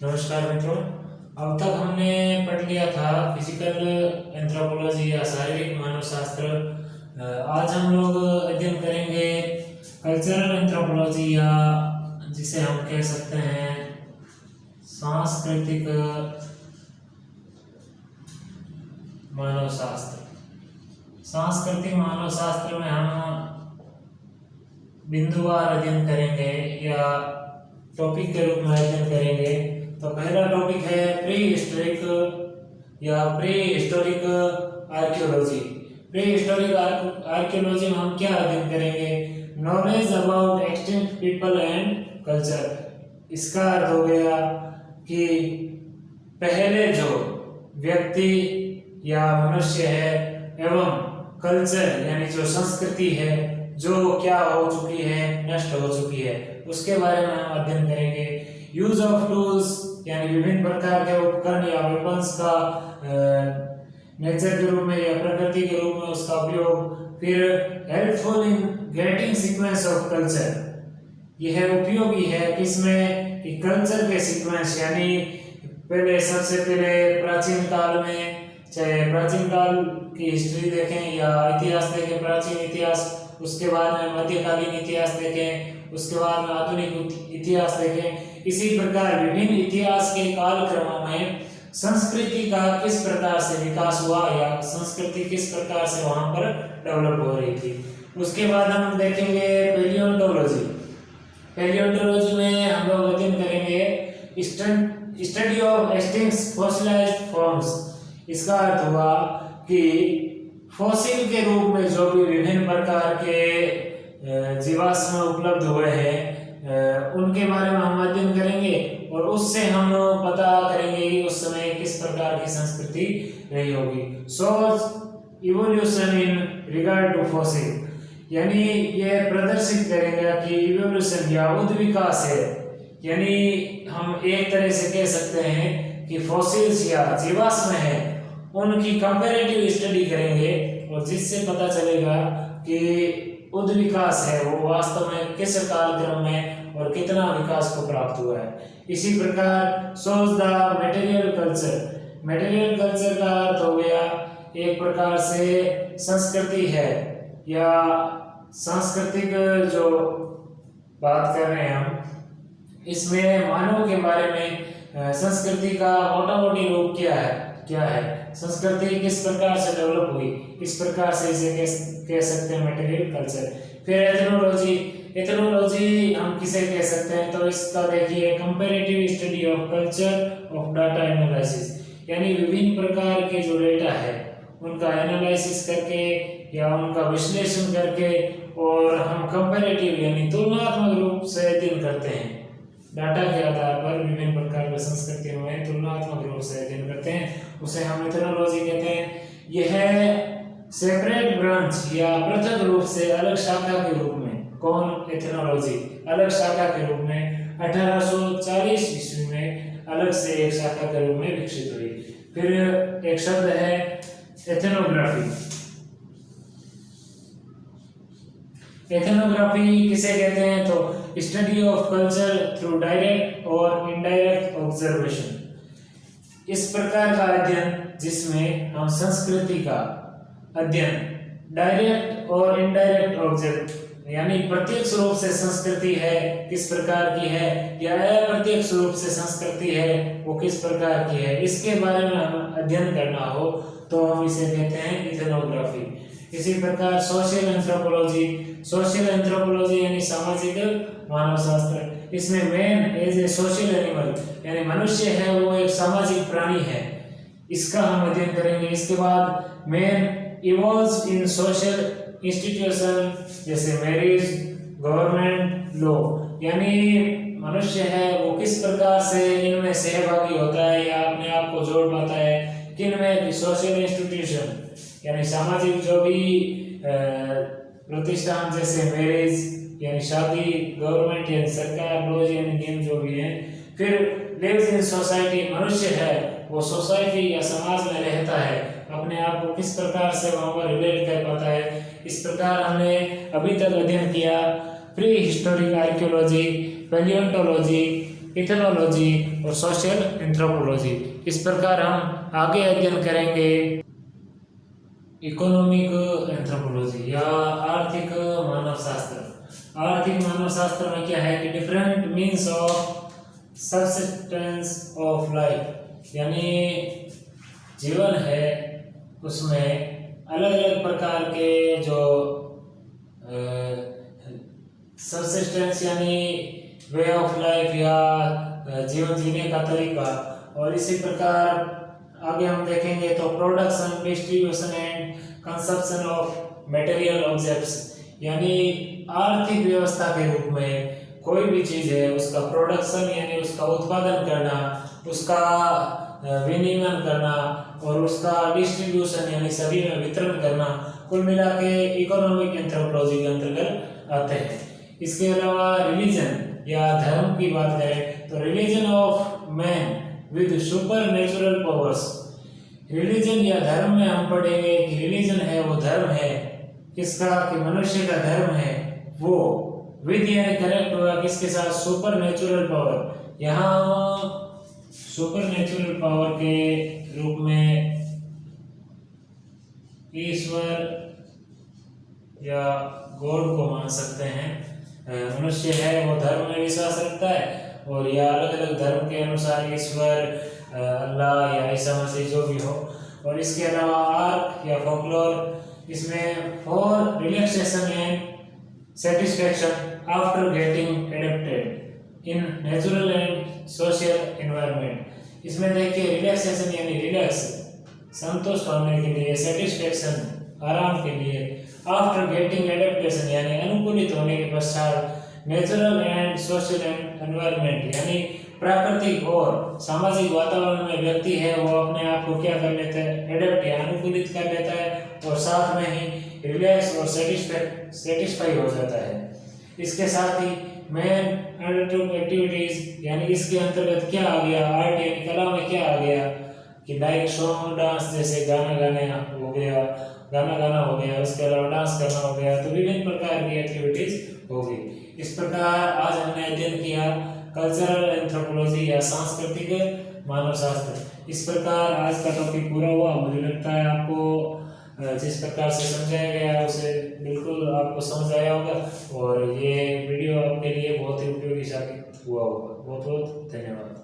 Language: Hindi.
नमस्कार मित्रों। अब तक हमने पढ़ लिया था फिजिकल एंथ्रोपोलॉजी या शारीरिक मानव शास्त्र। आज हम लोग अध्ययन करेंगे कल्चरल एंथ्रोपोलॉजी या जिसे हम कह सकते हैं सांस्कृतिक मानव शास्त्र। सांस्कृतिक मानव शास्त्र में हम बिंदुवार अध्ययन करेंगे या टॉपिक के रूप में अध्ययन करेंगे। तो पहला टॉपिक है प्री हिस्टोरिक या pre historic archaeology. Pre historic archaeology में हम क्या अध्ययन करेंगे? Knowledge about extinct people and culture. इसका अर्थ हो गया कि पहले जो व्यक्ति या मनुष्य है एवं कल्चर यानी जो संस्कृति है जो क्या हो चुकी है, नष्ट हो चुकी है, उसके बारे में हम अध्ययन करेंगे। यूज ऑफ टूल्स यानी विभिन्न प्रकार के उपकरण या वेपन्स का नेचर के रूप में या प्रकृति के रूप में उसका उपयोग। फिर helpful in getting sequence of culture, यह उपयोगी है किसमें कि कल्चर के सीक्वेंस यानी पहले सबसे पहले प्राचीन काल में, चाहे प्राचीन काल की हिस्ट्री देखें या इतिहास देखें, प्राचीन इतिहास, उसके बाद में मध्यकालीन इतिहास देखें, उसके बाद में आधुनिक इतिहास देखें। इसी प्रकार विभिन्न इतिहास के कालक्रमों में संस्कृति का किस प्रकार से विकास हुआ या संस्कृति किस प्रकार से वहां पर डेवलप हो रही थी। उसके बाद हम देखेंगे पैलियोंटोलॉजी। पैलियोंटोलॉजी में हम लोग अध्ययन करेंगे study of extinct fossilised forms. इसका अर्थ हुआ कि फॉसिल के रूप में जो भी विभिन्न प्रकार के जीवाश्म उपलब्ध हुए हैं उनके बारे में हम अध्ययन करेंगे और उससे हम पता करेंगे कि उस समय किस प्रकार की संस्कृति रही होगी। Shows evolution in regard to fossil, यानी यह प्रदर्शित करेगा कि इवोल्यूशन या उद्विकास है, यानी हम एक तरह से कह सकते हैं कि फॉसिल्स या जीवाश्म है उनकी कंपैरेटिव स्टडी करेंगे और जिससे पता चलेगा कि उद्विकास है वो वास्तव में किस कालक्रम में और कितना विकास को प्राप्त हुआ है। इसी प्रकार shows the material culture. Material culture का अर्थ हो गया एक प्रकार से संस्कृति है या सांस्कृतिक जो बात कर रहे हैं हम, इसमें मानव के बारे में संस्कृति का मोटा मोटी रूप क्या है, संस्कृति किस प्रकार से डेवलप हुई, इस प्रकार से इसे कह सकते हैं मटेरियल कल्चर। फिर एथनोलॉजी। एथनोलॉजी हम किसे कह सकते हैं तो इसका देखिए comparative study of culture of data analysis, यानी विभिन्न प्रकार के जो डेटा है उनका एनालिसिस करके या उनका विश्लेषण करके और हम कंपैरेटिव यानी तुलनात्मक रूप से अध्ययन करते हैं। डाटा के आधार पर विभिन्न प्रकार की संस्कृतियों में तुलनात्मक रूप से अध्ययन करते हैं, उसे हम एथनोलॉजी कहते हैं। यह सेपरेट ब्रांच या पृथक रूप से अलग शाखा के रूप में, कौन? एथनोलॉजी अलग शाखा के रूप में 1840 ईस्वी में अलग से एक शाखा के रूप में विकसित हुई। फिर एक शब्द है एथनोग्राफी। एथनोग्राफी किसे कहते हैं तो study of culture through direct और इनडायरेक्ट ऑब्जर्वेशन। इस प्रकार का अध्ययन जिसमें हम संस्कृति का अध्ययन डायरेक्ट और इनडायरेक्ट ऑब्जर्व यानी प्रत्यक्ष रूप से संस्कृति है किस प्रकार की है या अप्रत्यक्ष रूप से संस्कृति है वो किस प्रकार की है, इसके बारे में हम अध्ययन करना हो तो हम इसे कहते हैं इथनोग्राफी। इसी प्रकार सोशल एंथ्रोपोलॉजी। सोशल एंथ्रोपोलॉजी यानी सामाजिक मानव शास्त्र। इसमें man as a social animal यानी मनुष्य है वो एक सामाजिक प्राणी है, इसका हम अध्ययन करेंगे। इसके बाद मैन इवॉल्व्स इन सोशल इंस्टीट्यूशन जैसे मैरिज, गवर्नमेंट, लॉ, यानी मनुष्य है वो किस प्रकार से इनमें सहभागी होता है या अपने आप को जोड़ पाता है, किन में? सोशल इंस्टीट्यूशन यानी सामाजिक जो भी प्रतिष्ठान जैसे मैरिज यानी शादी, गवर्नमेंट यानी सरकार, लॉ यानी नियम जो भी है। फिर लिव्स इन सोसाइटी, मनुष्य है वो सोसाइटी या समाज में रहता है, अपने आप को किस प्रकार से वहां पर रिलेट कर पाता है। इस प्रकार हमने अभी तक अध्ययन किया प्री हिस्टोरिक आर्कियोलॉजी, पैलियोंटोलॉजी, इथनोलॉजी और सोशल एंथ्रोपोलॉजी। इस प्रकार हम आगे अध्ययन करेंगे इकोनॉमिक एंथ्रोपोलॉजी या आर्थिक मानव शास्त्र। आर्थिक मानव शास्त्र में क्या है कि different means of subsistence of life, यानी जीवन है उसमें अलग अलग प्रकार के जो सब्सिस्टेंस यानी वे ऑफ लाइफ या जीवन जीने का तरीका, और इसी प्रकार आगे हम देखेंगे तो production, distribution and consumption of material objects, यानी आर्थिक व्यवस्था के रूप में कोई भी चीज है उसका प्रोडक्शन यानी उसका उत्पादन करना, उसका विनिर्माण करना और उसका डिस्ट्रीब्यूशन यानी सभी में वितरण करना, कुल मिला के इकोनॉमिक एंथ्रोपोलॉजी के अंतर्गत आते हैं। इसके अलावा रिलीजन या धर्म की बात करें तो religion of man with super natural powers. Religion या धर्म में हम पढ़ेंगे कि रिलीजन है वो धर्म है किसका, कि मनुष्य का धर्म है वो, विद यानी कनेक्ट हुआ किसके साथ, सुपर नेचुरल पावर। यहाँ सुपर नेचुरल पावर के रूप में ईश्वर या गॉड को मान सकते हैं। मनुष्य है वो धर्म में विश्वास रखता है और या अलग अलग धर्म के अनुसार ईश्वर, अल्लाह या ईसा मसीह जो भी हो। और इसके अलावा आर्ट या फोकलोर, इसमें for relaxation and satisfaction after getting adapted in natural and social environment. इसमें देखिए रिलैक्सेशन यानी रिलैक्स संतुष्ट होने के लिए, सेटिस्फैक्शन आराम के लिए, आफ्टर गेटिंग एडेप्टेशन यानी अनुकूलित होने के पश्चात, नेचुरल एंड सोशल एनवायरनमेंट यानी प्राकृतिक और सामाजिक वातावरण में व्यक्ति है वो अपने आप को क्या कर लेता है, एडेप्ट या अनुकूलित कर लेता है और साथ में ही रिलैक्स और सेटिस्फाई हो जाता है। इसके साथ ही मैन अंडरटूक एक्टिविटीज यानी इसके अंतर्गत क्या आ गया, आर्ट यानी कला में क्या आ गया कि लाइक सॉन्ग डांस, जैसे गाना गाना हो गया, उसके अलावा डांस करना हो गया, तो विभिन्न प्रकार की एक्टिविटीज हो गई। इस प्रकार आज हमने अध्ययन किया कल्चरल एंथ्रोपोलॉजी या सांस्कृतिक मानव शास्त्र। इस प्रकार आज का टॉपिक पूरा हुआ। मुझे लगता है आपको जिस प्रकार से समझाया गया उसे बिल्कुल आपको समझ आया होगा और ये वीडियो आपके लिए बहुत ही उपयोगी साबित हुआ होगा। बहुत बहुत धन्यवाद।